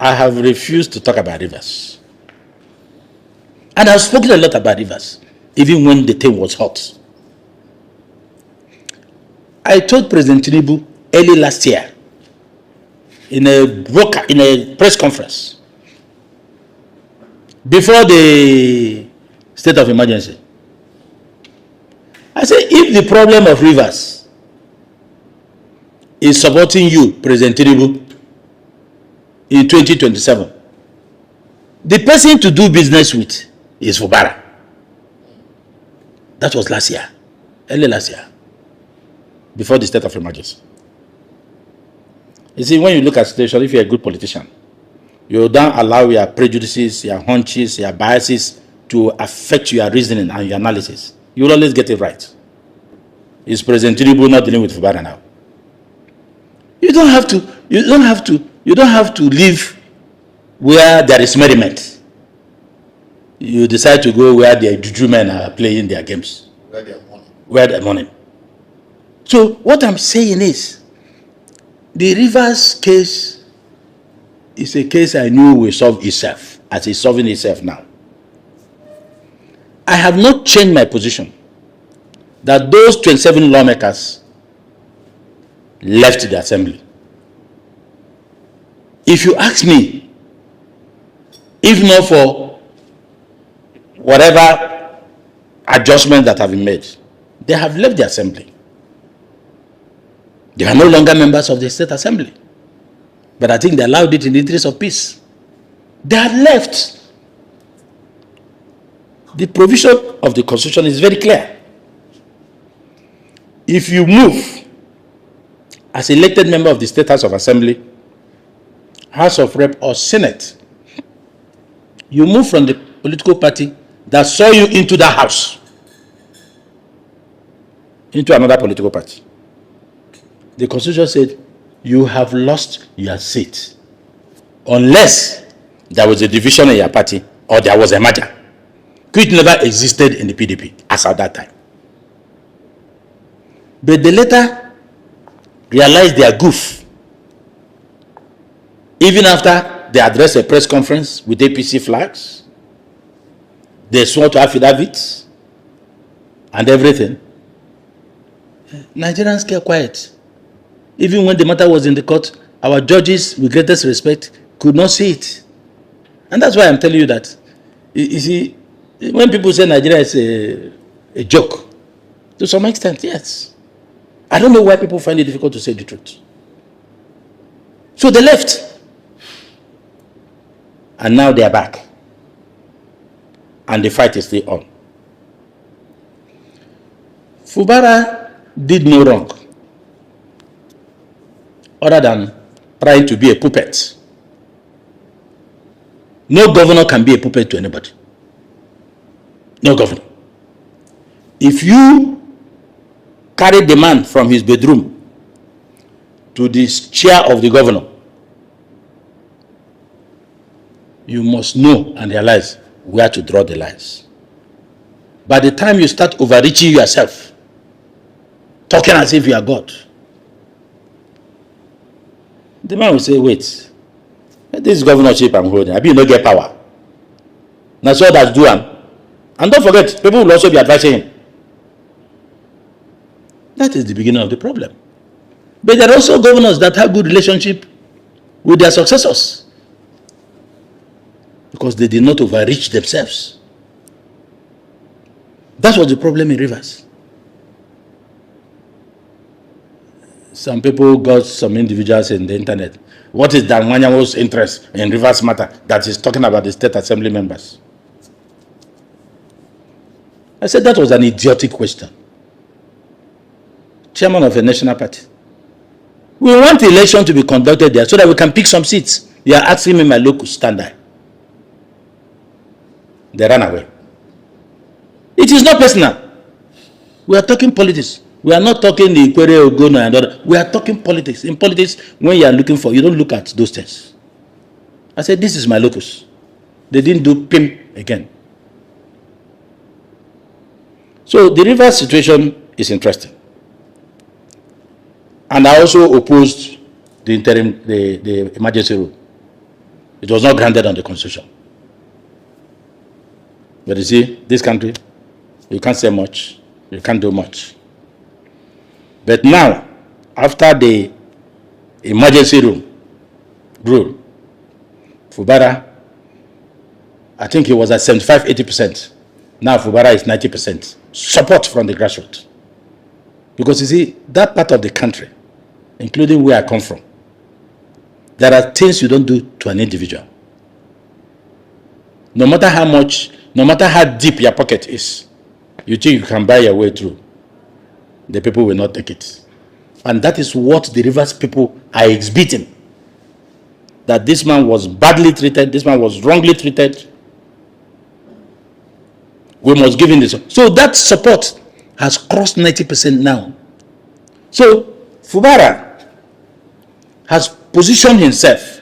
I have refused to talk about rivers. And I've spoken a lot about rivers, even when the thing was hot. I told President Tinubu early last year in a press conference before the state of emergency. I said, if the problem of rivers is supporting you, President Tinubu, in 2027, the person to do business with is Fubara. That was last year, early last year, before the state of emergency. You see, when you look at the situation, if you're a good politician, you don't allow your prejudices, your hunches, your biases to affect your reasoning and your analysis. You will always get it right. Is President Tinubu not dealing with Fubara now? You don't have to live where there is merriment. You decide to go where the juju men are playing their games. Where they're money. So what I'm saying is, the Rivers case is a case I knew will solve itself, as it's solving itself now. I have not changed my position that those 27 lawmakers left the assembly. If you ask me, if not for whatever adjustments that have been made, they have left the assembly. They are no longer members of the state assembly. But I think they allowed it in the interest of peace. They have left. The provision of the Constitution is very clear. If you move as elected member of the State House of Assembly, House of Rep, or Senate, you move from the political party that saw you into that house into another political party. The Constitution said you have lost your seat unless there was a division in your party or there was a merger. It never existed in the PDP as at that time. But they later realized their goof. Even after they addressed a press conference with APC flags, they swore to affidavits and everything. Nigerians kept quiet. Even when the matter was in the court, our judges, with greatest respect, could not see it. And that's why I'm telling you that. You see, when people say Nigeria is a joke, to some extent, yes. I don't know why people find it difficult to say the truth. So they left. And now they are back. And the fight is still on. Fubara did no wrong, other than trying to be a puppet. No governor can be a puppet to anybody. No governor. If you carry the man from his bedroom to the chair of the governor, you must know and realize where to draw the lines. By the time you start overreaching yourself, talking as if you are God, the man will say, wait, this governorship I'm holding, I don't get power. Now so that's do him. And don't forget, people will also be advising him. That is the beginning of the problem. But there are also governors that have good relationship with their successors, because they did not overreach themselves. That was the problem in Rivers. Some people got some individuals in the internet. What is Nwaanyanwu's interest in Rivers matter that is talking about the state assembly members? I said that was an idiotic question. Chairman of a national party. We want the election to be conducted there so that we can pick some seats. You are asking me my locus standi. They ran away. It is not personal. We are talking politics. We are not talking the Ikwere, Ogono, and other. We are talking politics. In politics, when you are looking for, you don't look at those things. I said, this is my locus. They didn't do PIM again. So the river situation is interesting. And I also opposed the emergency rule. It was not grounded on the constitution. But you see, this country, you can't say much, you can't do much. But now, after the emergency rule, Fubara, I think it was at 75–80%. Now Fubara is 90%. Support from the grassroots. Because you see, that part of the country, including where I come from, there are things you don't do to an individual. No matter how much, no matter how deep your pocket is, you think you can buy your way through, the people will not take it. And that is what the Rivers people are exhibiting. That this man was badly treated, this man was wrongly treated. We must give him this. So that support has crossed 90% now. So Fubara has positioned himself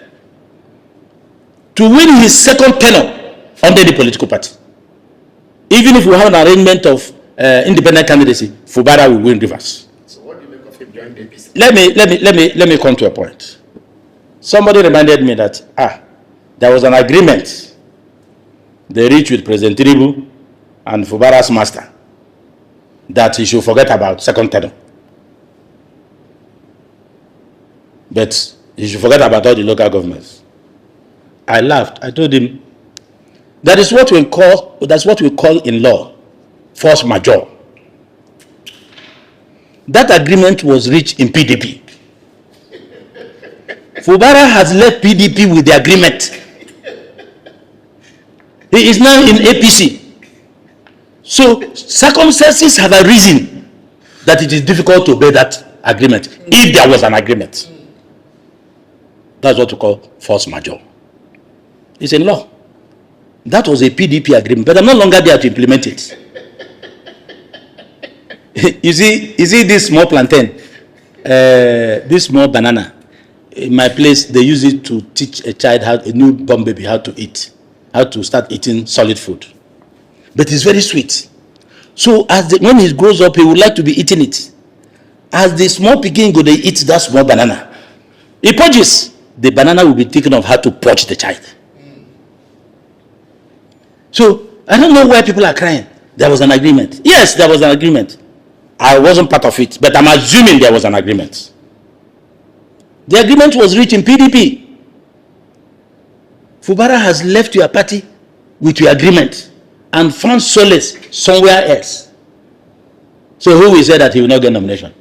to win his second tenure under the political party. Even if we have an arrangement of independent candidacy, Fubara will win Rivers. So what do you make of him joining the APC? Let me come to a point. Somebody reminded me that there was an agreement they reached with President Tinubu and Fubara's master that he should forget about second tenure. But he should forget about all the local governments. I laughed. I told him, that's what we call in law force majeure. That agreement was reached in PDP. Fubara has left PDP with the agreement. He is now in APC. So circumstances have arisen that it is difficult to obey that agreement, if there was an agreement. That's what we call force majeure. It's in law. That was a PDP agreement, but I'm no longer there to implement it. You see this small plantain, this small banana. In my place, they use it to teach a child, a newborn baby, how to eat, how to start eating solid food. But it's very sweet. So when he grows up, he would like to be eating it. As the small pikin go, they eat that small banana. He purges. The banana will be taken of how to purge the child. So I don't know why people are crying. There was an agreement. Yes, there was an agreement. I wasn't part of it, but I'm assuming there was an agreement. The agreement was reached in PDP. Fubara has left your party with your agreement and found solace somewhere else. So who will say that he will not get nomination?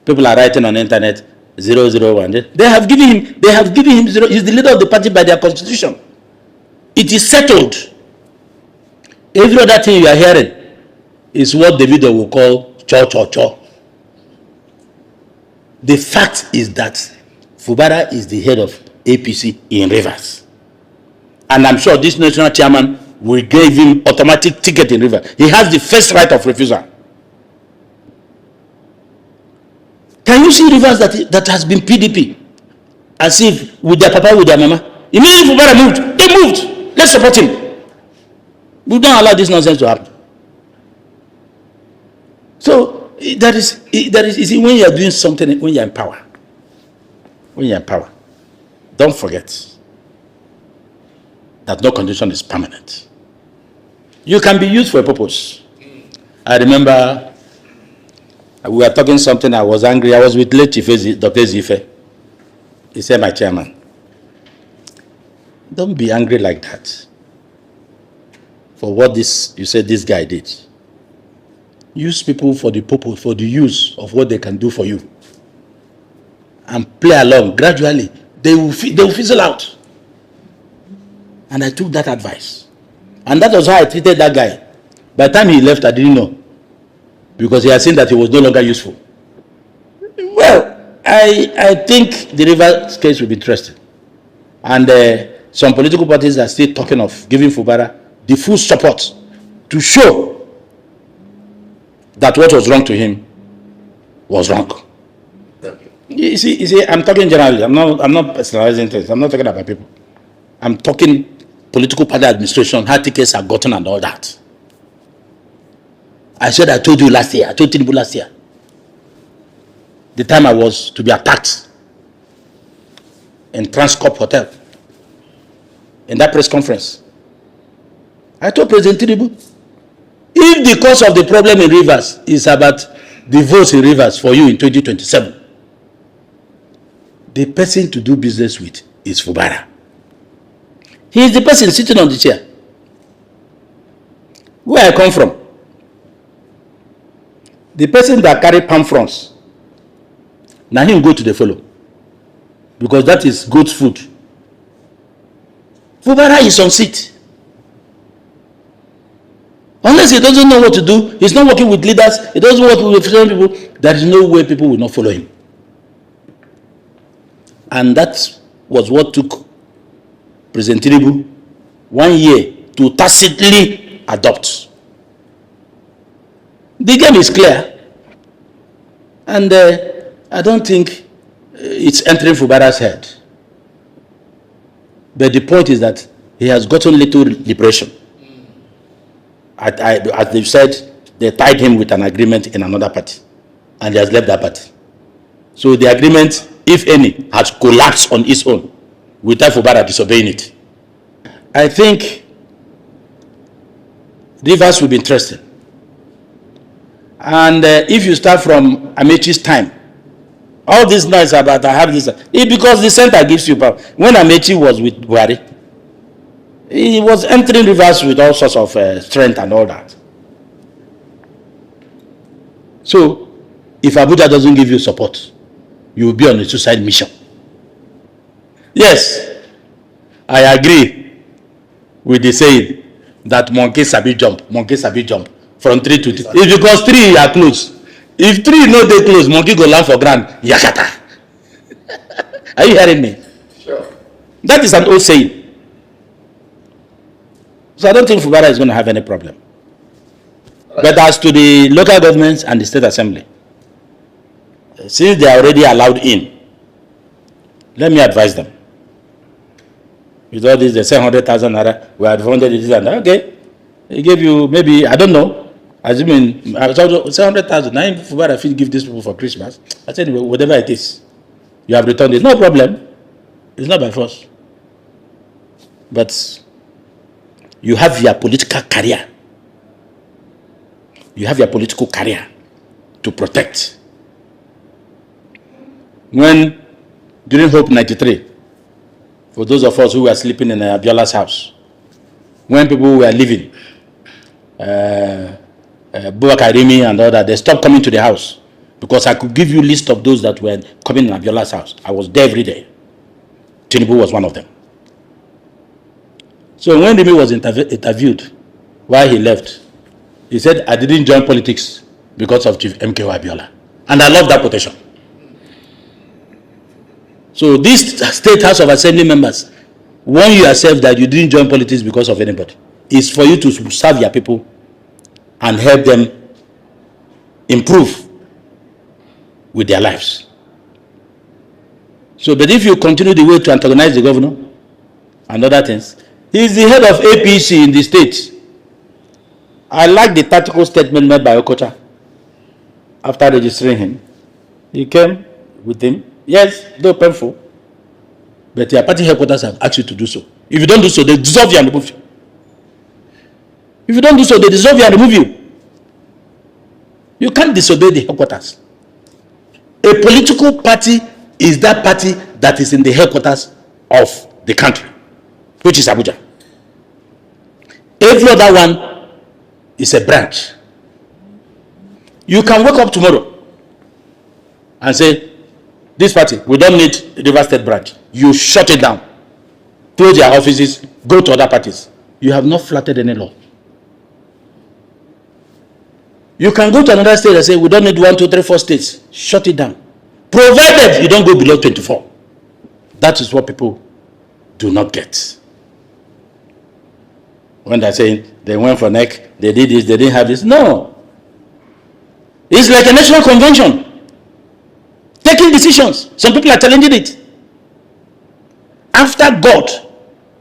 People are writing on the internet 001. They have given him 0. He's the leader of the party by their constitution. It is settled. Every other thing you are hearing is what Davido will call cho. The fact is that Fubara is the head of APC in Rivers. And I'm sure this national chairman will give him automatic ticket in Rivers. He has the first right of refusal. Can you see Rivers that has been PDP? As if with their papa, with their mama. Immediately Fubara moved. They moved. Let's support him. We don't allow this nonsense to happen. So that is you see, when you are doing something, when you are in power, don't forget that no condition is permanent. You can be used for a purpose. I remember we were talking something, I was angry. I was with late Chief Dr. Zife. He said, my chairman, don't be angry like that for what you said this guy did. Use people for the purpose, for the use of what they can do for you. And play along. Gradually, they will fizzle out. And I took that advice. And that was how I treated that guy. By the time he left, I didn't know. Because he had seen that he was no longer useful. Well, I think the Rivers case will be interesting. And some political parties are still talking of giving Fubara the full support to show that what was wrong to him was wrong. You see, I'm talking generally. I'm not personalizing things. I'm not talking about people. I'm talking political party administration, how tickets are gotten and all that. I told you last year. I told Tinubu last year. The time I was to be attacked in Transcorp Hotel in that press conference. I told President Tinubu, if the cause of the problem in Rivers is about the votes in Rivers for you in 2027, the person to do business with is Fubara. He is the person sitting on the chair. Where I come from, the person that carry palm fronds, now him go to the fellow, because that is goat food. Fubara is on seat. Unless he doesn't know what to do, he's not working with leaders, he doesn't work with some people, there is no way people will not follow him. And that was what took President Tinubu 1 year to tacitly adopt. The game is clear, and I don't think it's entering Fubara's head. But the point is that he has gotten little liberation. As they've said, they tied him with an agreement in another party, and he has left that party. So the agreement, if any, has collapsed on its own, without Fubara disobeying it. I think Rivers will be interesting. And if you start from Amechi's time, all this noise about I have this, it's because the center gives you power. When Amechi was with Buhari, he was entering Rivers with all sorts of strength and all that. So, if Abuja doesn't give you support, you will be on a suicide mission. Yes, I agree with the saying that monkey sabi jump from tree to tree. It's because tree are close. If tree no dey close, monkey go land for ground. Yakata. Are you hearing me? Sure. That is an old saying. So I don't think Fubara is going to have any problem. But as to the local governments and the state assembly, since they are already allowed in, let me advise them. With all this, they say 100,000 naira, we had funded this and that. Okay, he gave you maybe, I don't know, assuming 700,000. Now Fubara feel give these people for Christmas. I said, anyway, whatever it is, you have returned it. No problem. It's not by force. But you have your political career. You have your political career to protect. When, during Hope 93, for those of us who were sleeping in Abiola's house, when people were leaving, Bubakarimi and all that, they stopped coming to the house because I could give you a list of those that were coming in Abiola's house. I was there every day. Tinubu was one of them. So when Rimi was interviewed while he left, he said, I didn't join politics because of Chief MK Abiola. And I love that quotation. So these State House of Assembly members, warn yourself that you didn't join politics because of anybody. It's for you to serve your people and help them improve with their lives. So, but if you continue the way to antagonize the governor and other things, he is the head of APC in the state. I like the tactical statement made by Okocha after registering him. He came with him. Yes, though painful, but your party headquarters have asked you to do so. If you don't do so, they dissolve you and remove you. If you don't do so, they dissolve you and remove you. You can't disobey the headquarters. A political party is that party that is in the headquarters of the country, which is Abuja. Every other one is a branch. You can wake up tomorrow and say, this party, we don't need the River State branch. You shut it down. Close your offices, go to other parties. You have not flattered any law. You can go to another state and say, we don't need 1, 2, 3, 4 states. Shut it down. Provided you don't go below 24. That is what people do not get. When they're saying they went for neck, they did this, they didn't have this. No. It's like a national convention. Taking decisions. Some people are challenging it. After God,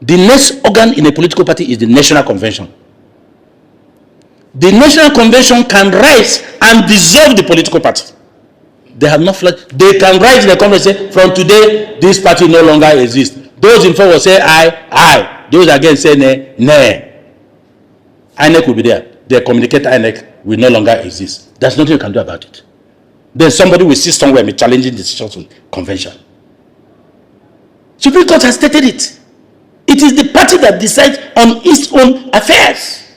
the next organ in a political party is the national convention. The national convention can rise and dissolve the political party. They have not flat. They can rise in the convention and say, from today, this party no longer exists. Those in favor say aye. Those against say nay. INEC will be there. They communicate INEC will no longer exist. There's nothing you can do about it. Then somebody will sit somewhere and be challenging decisions on convention. Supreme Court has stated it. It is the party that decides on its own affairs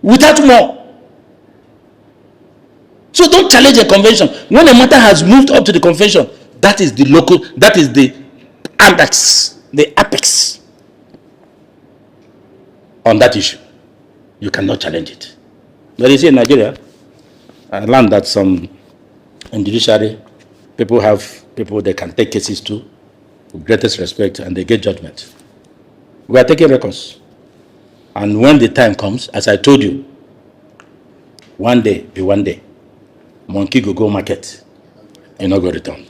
without more. So don't challenge a convention. When a matter has moved up to the convention, that is the local, that is the apex on that issue. You cannot challenge it. But you see in Nigeria, I learned that some in judiciary, people they can take cases to with greatest respect and they get judgment. We are taking records. And when the time comes, as I told you, one day, monkey go market, you not go return.